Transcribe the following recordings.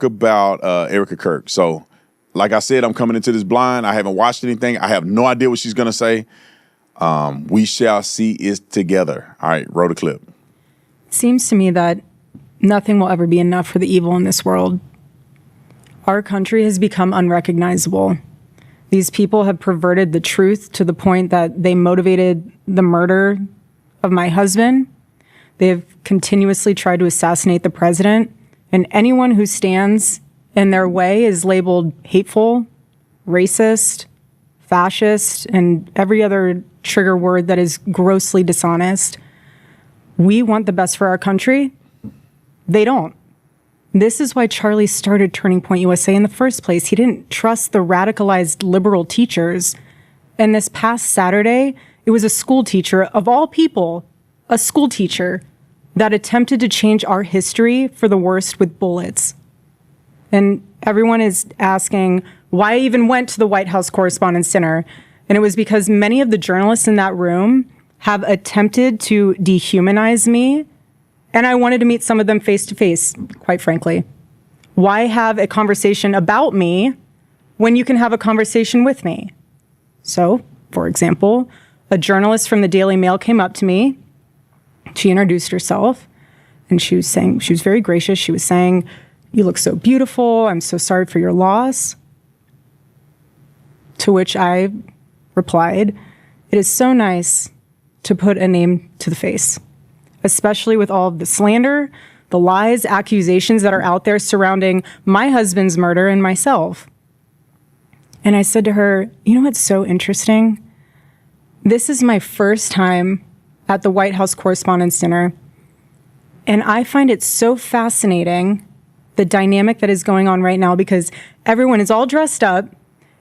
about Erika Kirk. So, like I said, I'm coming into this blind. I haven't watched anything. I have no idea what she's going to say. We shall see it together. All right, roll the clip. It seems to me that nothing will ever be enough for the evil in this world. Our country has become unrecognizable. These people have perverted the truth to the point that they motivated the murder of my husband. They have continuously tried to assassinate the president, and anyone who stands in their way is labeled hateful, racist, fascist, and every other trigger word that is grossly dishonest. We want the best for our country. They don't. This is why Charlie started Turning Point USA in the first place. He didn't trust the radicalized liberal teachers. And this past Saturday, it was a school teacher, of all people, a school teacher that attempted to change our history for the worst with bullets. And everyone is asking why I even went to the White House Correspondents' Dinner. And it was because many of the journalists in that room have attempted to dehumanize me. And I wanted to meet some of them face to face, quite frankly. Why have a conversation about me when you can have a conversation with me? So, for example, a journalist from the Daily Mail came up to me. She introduced herself, and she was very gracious. She was saying, "You look so beautiful. I'm so sorry for your loss." To which I replied, "It is so nice to put a name to the face, especially with all of the slander, the lies, accusations that are out there surrounding my husband's murder and myself." And I said to her, "You know what's so interesting? This is my first time at the White House Correspondents' Dinner, and I find it so fascinating, the dynamic that is going on right now, because everyone is all dressed up,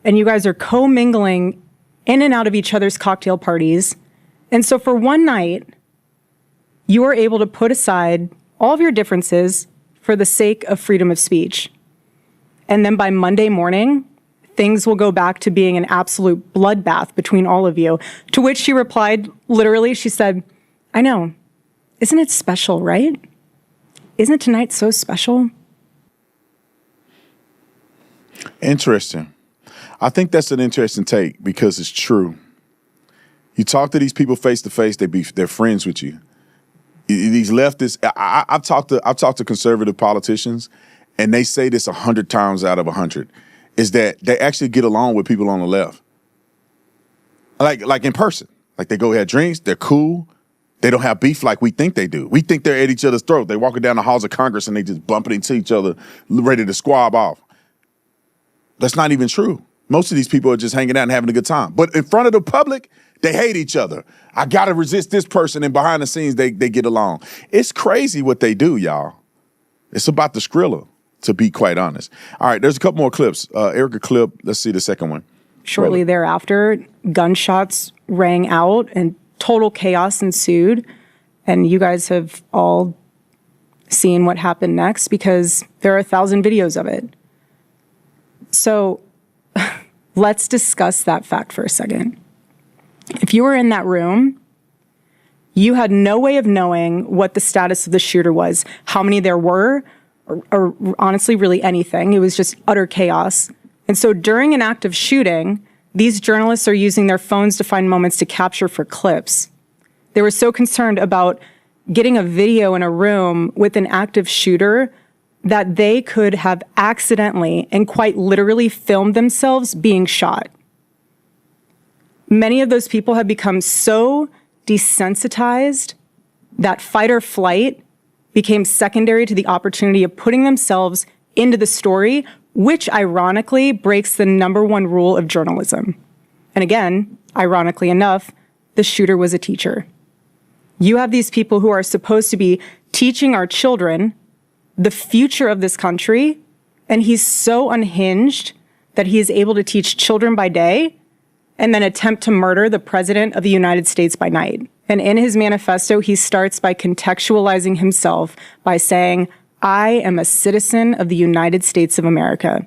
and you guys are co-mingling in and out of each other's cocktail parties. And so for one night, you are able to put aside all of your differences for the sake of freedom of speech. And then by Monday morning, things will go back to being an absolute bloodbath between all of you." To which she replied, literally, she said, "I know. Isn't it special, right? Isn't tonight so special?" Interesting. I think that's an interesting take because it's true. You talk to these people face to face, they're friends with you. These leftists, I've talked to conservative politicians, and they say this 100 times out of 100, is that they actually get along with people on the left. Like in person. Like they go have drinks, they're cool. They don't have beef like we think they do. We think they're at each other's throat. They're walking down the halls of Congress and they just bumping into each other, ready to squab off. That's not even true. Most of these people are just hanging out and having a good time. But in front of the public, they hate each other. I got to resist this person, and behind the scenes, they get along. It's crazy what they do, y'all. It's about the Skrilla, to be quite honest. All right, there's a couple more clips. Erika clip, let's see the second one. Shortly thereafter, gunshots rang out and total chaos ensued. And you guys have all seen what happened next because there are 1,000 videos of it. So let's discuss that fact for a second. If you were in that room, you had no way of knowing what the status of the shooter was, how many there were, or honestly, really anything. It was just utter chaos. And so during an active shooting, these journalists are using their phones to find moments to capture for clips. They were so concerned about getting a video in a room with an active shooter that they could have accidentally and quite literally filmed themselves being shot. Many of those people have become so desensitized that fight or flight became secondary to the opportunity of putting themselves into the story, which ironically breaks the #1 rule of journalism. And again, ironically enough, the shooter was a teacher. You have these people who are supposed to be teaching our children the future of this country, and he's so unhinged that he is able to teach children by day and then attempt to murder the president of the United States by night. And in his manifesto, he starts by contextualizing himself by saying, "I am a citizen of the United States of America."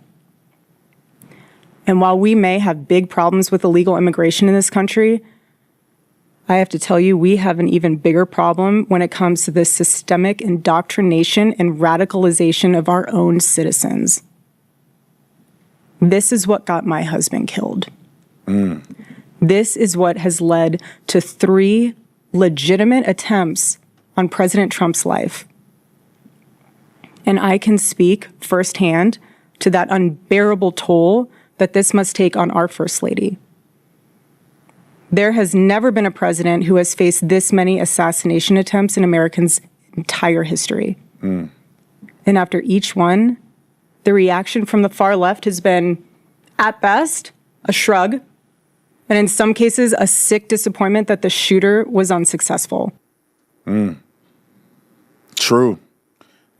And while we may have big problems with illegal immigration in this country, I have to tell you, we have an even bigger problem when it comes to the systemic indoctrination and radicalization of our own citizens. This is what got my husband killed. This is what has led to 3 legitimate attempts on President Trump's life. And I can speak firsthand to that unbearable toll that this must take on our First Lady. There has never been a president who has faced this many assassination attempts in Americans' entire history. And after each one, the reaction from the far left has been, at best, a shrug, and in some cases, a sick disappointment that the shooter was unsuccessful. True.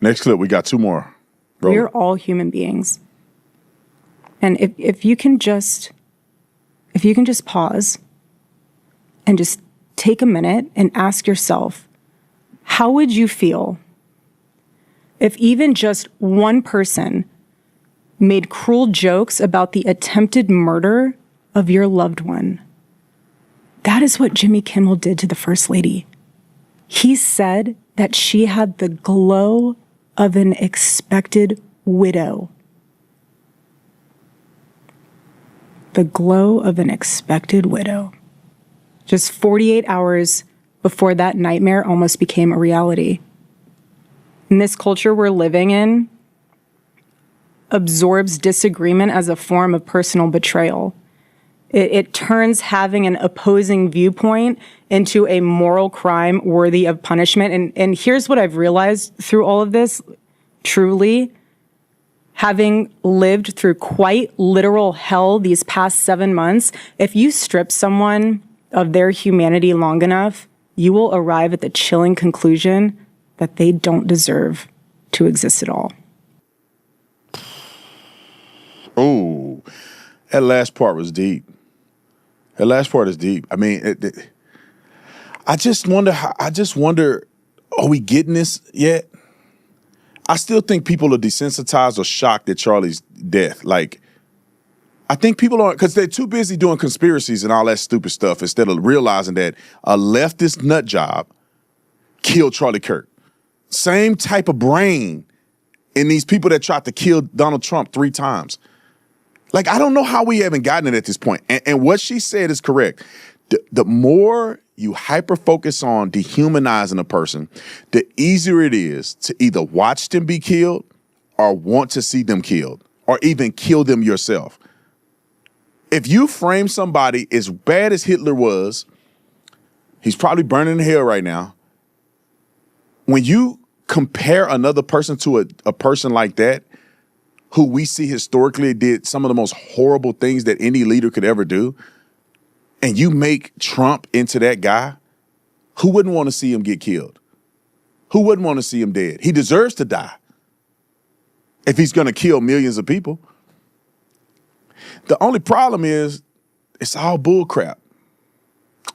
Next clip, we got 2 more. Roll We're it. all human beings. And if you can just pause and just take a minute and ask yourself, how would you feel if even just one person made cruel jokes about the attempted murder of your loved one? That is what Jimmy Kimmel did to the First Lady. He said that she had the glow of an expected widow. The glow of an expected widow. Just 48 hours before that nightmare almost became a reality. In this culture we're living in, absorbs disagreement as a form of personal betrayal. It turns having an opposing viewpoint into a moral crime worthy of punishment. And here's what I've realized through all of this, truly, having lived through quite literal hell these past 7 months, if you strip someone of their humanity long enough, you will arrive at the chilling conclusion that they don't deserve to exist at all. Oh, that last part was deep. That last part is deep. I mean, I just wonder, are we getting this yet? I still think people are desensitized or shocked at Charlie's death. Like, I think people aren't, because they're too busy doing conspiracies and all that stupid stuff instead of realizing that a leftist nut job killed Charlie Kirk. Same type of brain in these people that tried to kill Donald Trump 3 times. Like, I don't know how we haven't gotten it at this point. And what she said is correct. The more you hyper-focus on dehumanizing a person, the easier it is to either watch them be killed or want to see them killed or even kill them yourself. If you frame somebody as bad as Hitler was, he's probably burning in hell right now. When you compare another person to a person like that, who we see historically did some of the most horrible things that any leader could ever do, and you make Trump into that guy, who wouldn't want to see him get killed? Who wouldn't want to see him dead? He deserves to die if he's going to kill millions of people. The only problem is it's all bull crap.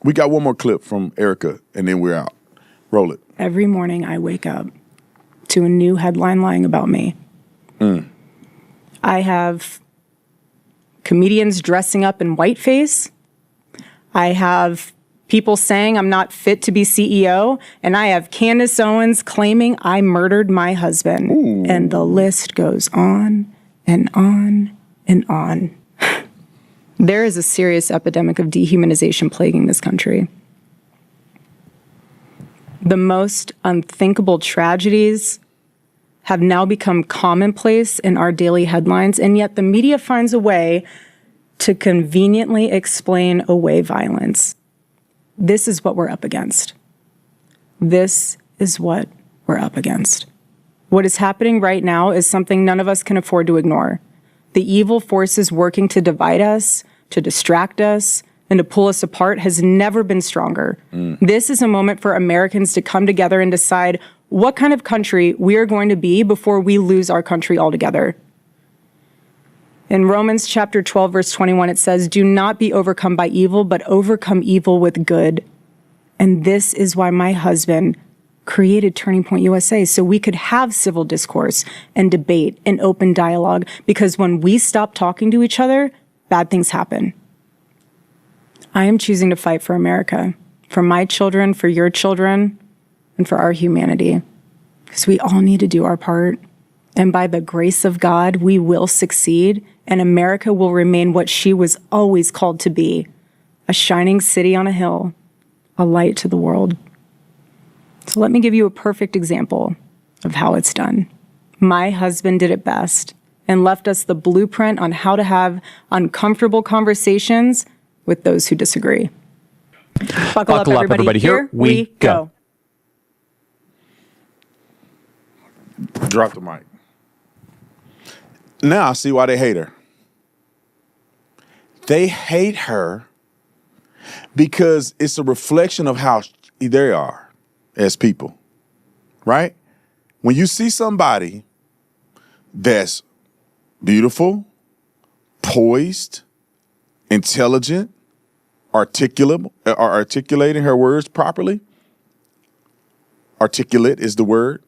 We got one more clip from Erika, and then we're out. Roll it. Every morning I wake up to a new headline lying about me. I have comedians dressing up in whiteface. I have people saying I'm not fit to be CEO. And I have Candace Owens claiming I murdered my husband. Ooh. And the list goes on and on and on. There is a serious epidemic of dehumanization plaguing this country. The most unthinkable tragedies have now become commonplace in our daily headlines, and yet the media finds a way to conveniently explain away violence. This is what we're up against. This is what we're up against. What is happening right now is something none of us can afford to ignore. The evil forces working to divide us, to distract us, and to pull us apart has never been stronger. This is a moment for Americans to come together and decide what kind of country we are going to be before we lose our country altogether. In Romans chapter 12, verse 21, it says, "Do not be overcome by evil, but overcome evil with good." And this is why my husband created Turning Point USA, so we could have civil discourse and debate and open dialogue, because when we stop talking to each other, bad things happen. I am choosing to fight for America, for my children, for your children, and for our humanity. Because we all need to do our part. And by the grace of God, we will succeed, and America will remain what she was always called to be, a shining city on a hill, a light to the world. So let me give you a perfect example of how it's done. My husband did it best and left us the blueprint on how to have uncomfortable conversations with those who disagree. Buckle up, everybody. Here we go. Drop the mic. Now I see why they hate her. They hate her because it's a reflection of how they are as people, right? When you see somebody that's beautiful, poised, intelligent, articulating her words properly, articulate is the word.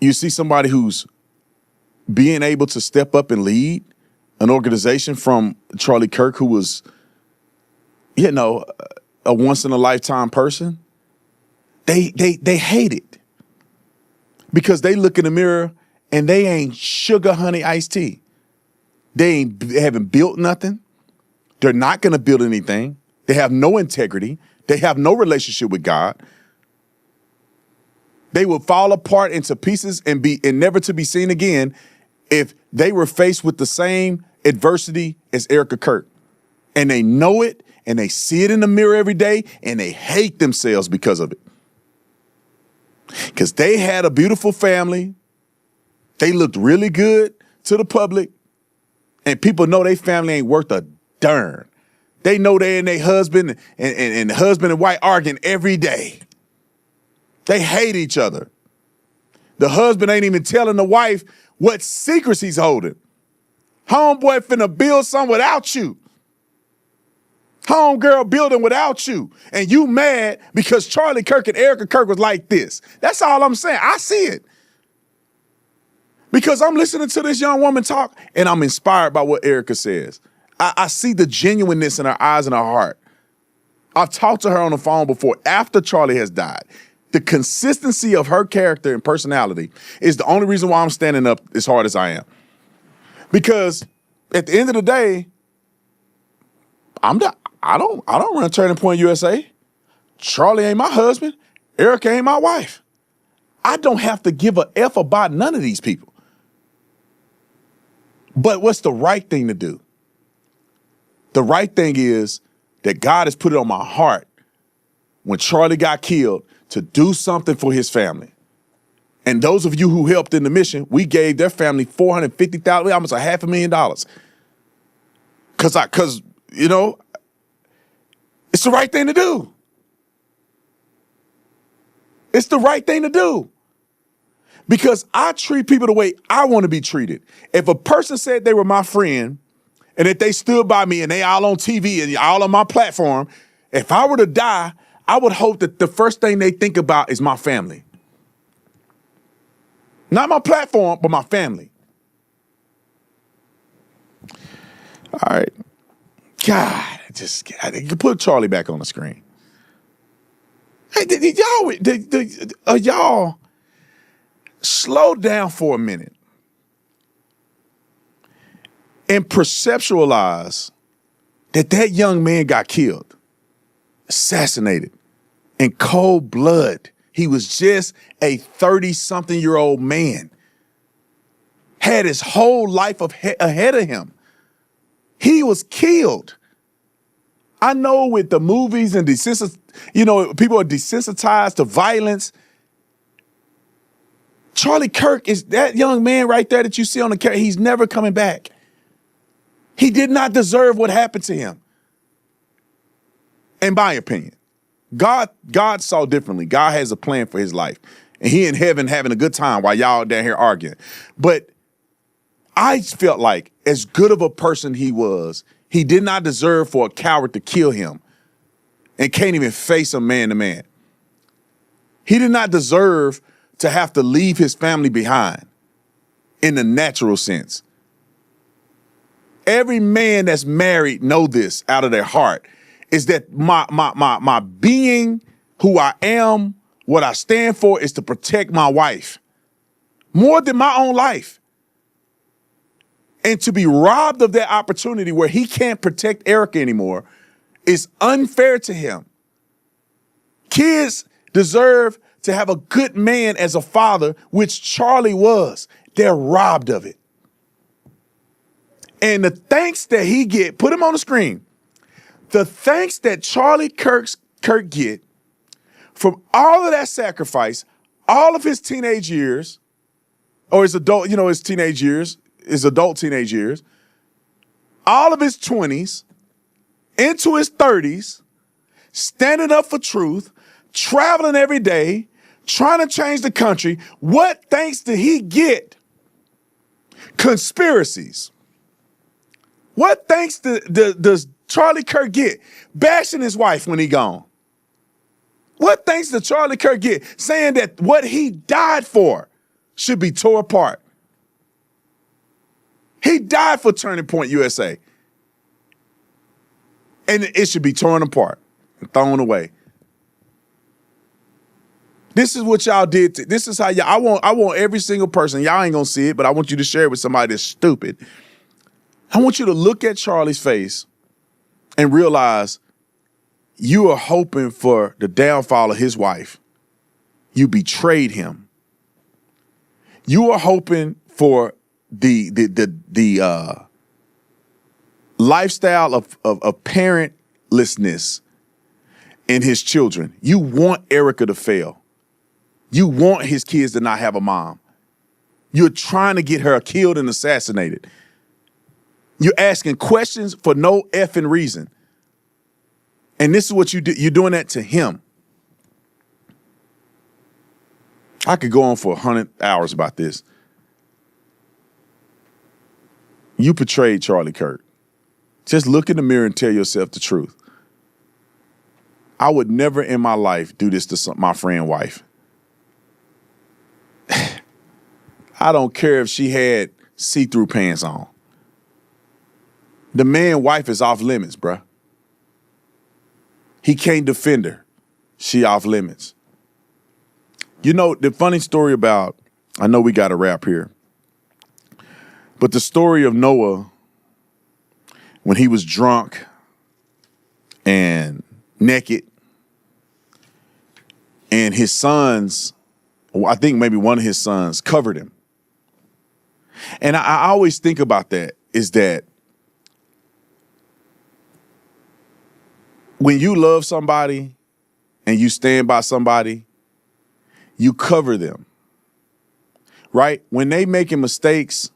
You see somebody who's being able to step up and lead an organization from Charlie Kirk, who was, a once in a lifetime person. They hate it because they look in the mirror and they ain't sugar honey iced tea. They haven't built nothing. They're not going to build anything. They have no integrity. They have no relationship with God. They will fall apart into pieces and never to be seen again if they were faced with the same adversity as Erika Kirk. And they know it, and they see it in the mirror every day, and they hate themselves because of it. Because they had a beautiful family. They looked really good to the public, and people know their family ain't worth a darn. They know they and their husband and husband and wife arguing every day. They hate each other. The husband ain't even telling the wife what secrets he's holding. Homeboy finna build something without you. Homegirl building without you. And you mad because Charlie Kirk and Erika Kirk was like this. That's all I'm saying. I see it. Because I'm listening to this young woman talk and I'm inspired by what Erika says. I see the genuineness in her eyes and her heart. I've talked to her on the phone before after Charlie has died. The consistency of her character and personality is the only reason why I'm standing up as hard as I am. Because at the end of the day, I don't run Turning Point USA. Charlie ain't my husband. Erika ain't my wife. I don't have to give a F about none of these people. But what's the right thing to do? The right thing is that God has put it on my heart when Charlie got killed to do something for his family. And those of you who helped in the mission, we gave their family $450,000, almost $500,000. Because it's the right thing to do. It's the right thing to do. Because I treat people the way I want to be treated. If a person said they were my friend and that they stood by me and they all on TV and all on my platform, if I were to die, I would hope that the first thing they think about is my family. Not my platform, but my family. All right. God, you can put Charlie back on the screen. Hey, y'all slow down for a minute and perceptualize that young man got killed, assassinated in cold blood. He was just a 30-something-year-old man. Had his whole life ahead of him. He was killed. I know with the movies and people are desensitized to violence. Charlie Kirk is that young man right there that you see on the camera. He's never coming back. He did not deserve what happened to him. In my opinion. God saw differently. God has a plan for his life. And he in heaven having a good time while y'all down here arguing. But I felt like as good of a person he was, he did not deserve for a coward to kill him and can't even face him man to man. He did not deserve to have to leave his family behind in the natural sense. Every man that's married know this out of their heart. is that my being, who I am, what I stand for is to protect my wife more than my own life. And to be robbed of that opportunity where he can't protect Erika anymore is unfair to him. Kids deserve to have a good man as a father, which Charlie was. They're robbed of it. And the thanks that he get, put him on the screen. The thanks that Charlie Kirk get from all of that sacrifice, all of his teenage years, or his adult, his teenage years, his adult teenage years, all of his 20s, into his 30s, standing up for truth, traveling every day, trying to change the country. What thanks did he get? Conspiracies. What thanks does Charlie Kirk get? Bashing his wife when he gone. What thanks does Charlie Kirk get? Saying that what he died for should be tore apart. He died for Turning Point USA. And it should be torn apart and thrown away. This is what y'all did. This is how y'all, I want every single person, y'all ain't gonna see it, but I want you to share it with somebody that's stupid. I want you to look at Charlie's face and realize you are hoping for the downfall of his wife. You betrayed him. You are hoping for the lifestyle of parentlessness in his children. You want Erika to fail. You want his kids to not have a mom. You're trying to get her killed and assassinated. You're asking questions for no effing reason. And this is what you do. You're doing that to him. I could go on for 100 hours about this. You betrayed Charlie Kirk. Just look in the mirror and tell yourself the truth. I would never in my life do this to my friend's wife. I don't care if she had see-through pants on. The man's wife is off limits, bruh. He can't defend her. She off limits. You know, the funny story about, I know we got to wrap here, but the story of Noah when he was drunk and naked and his sons, I think maybe one of his sons covered him. And I always think about that, is that when you love somebody and you stand by somebody, you cover them, right? When they making mistakes,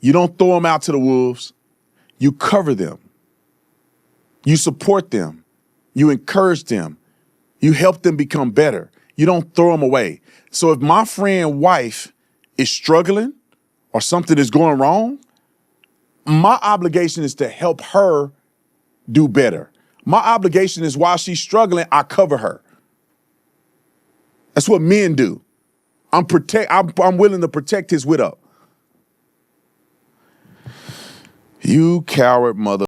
you don't throw them out to the wolves. You cover them. You support them. You encourage them. You help them become better. You don't throw them away. So if my friend's wife is struggling or something is going wrong, my obligation is to help her do better. My obligation is while she's struggling, I cover her. That's what men do. I'm willing to protect his widow. You coward mother.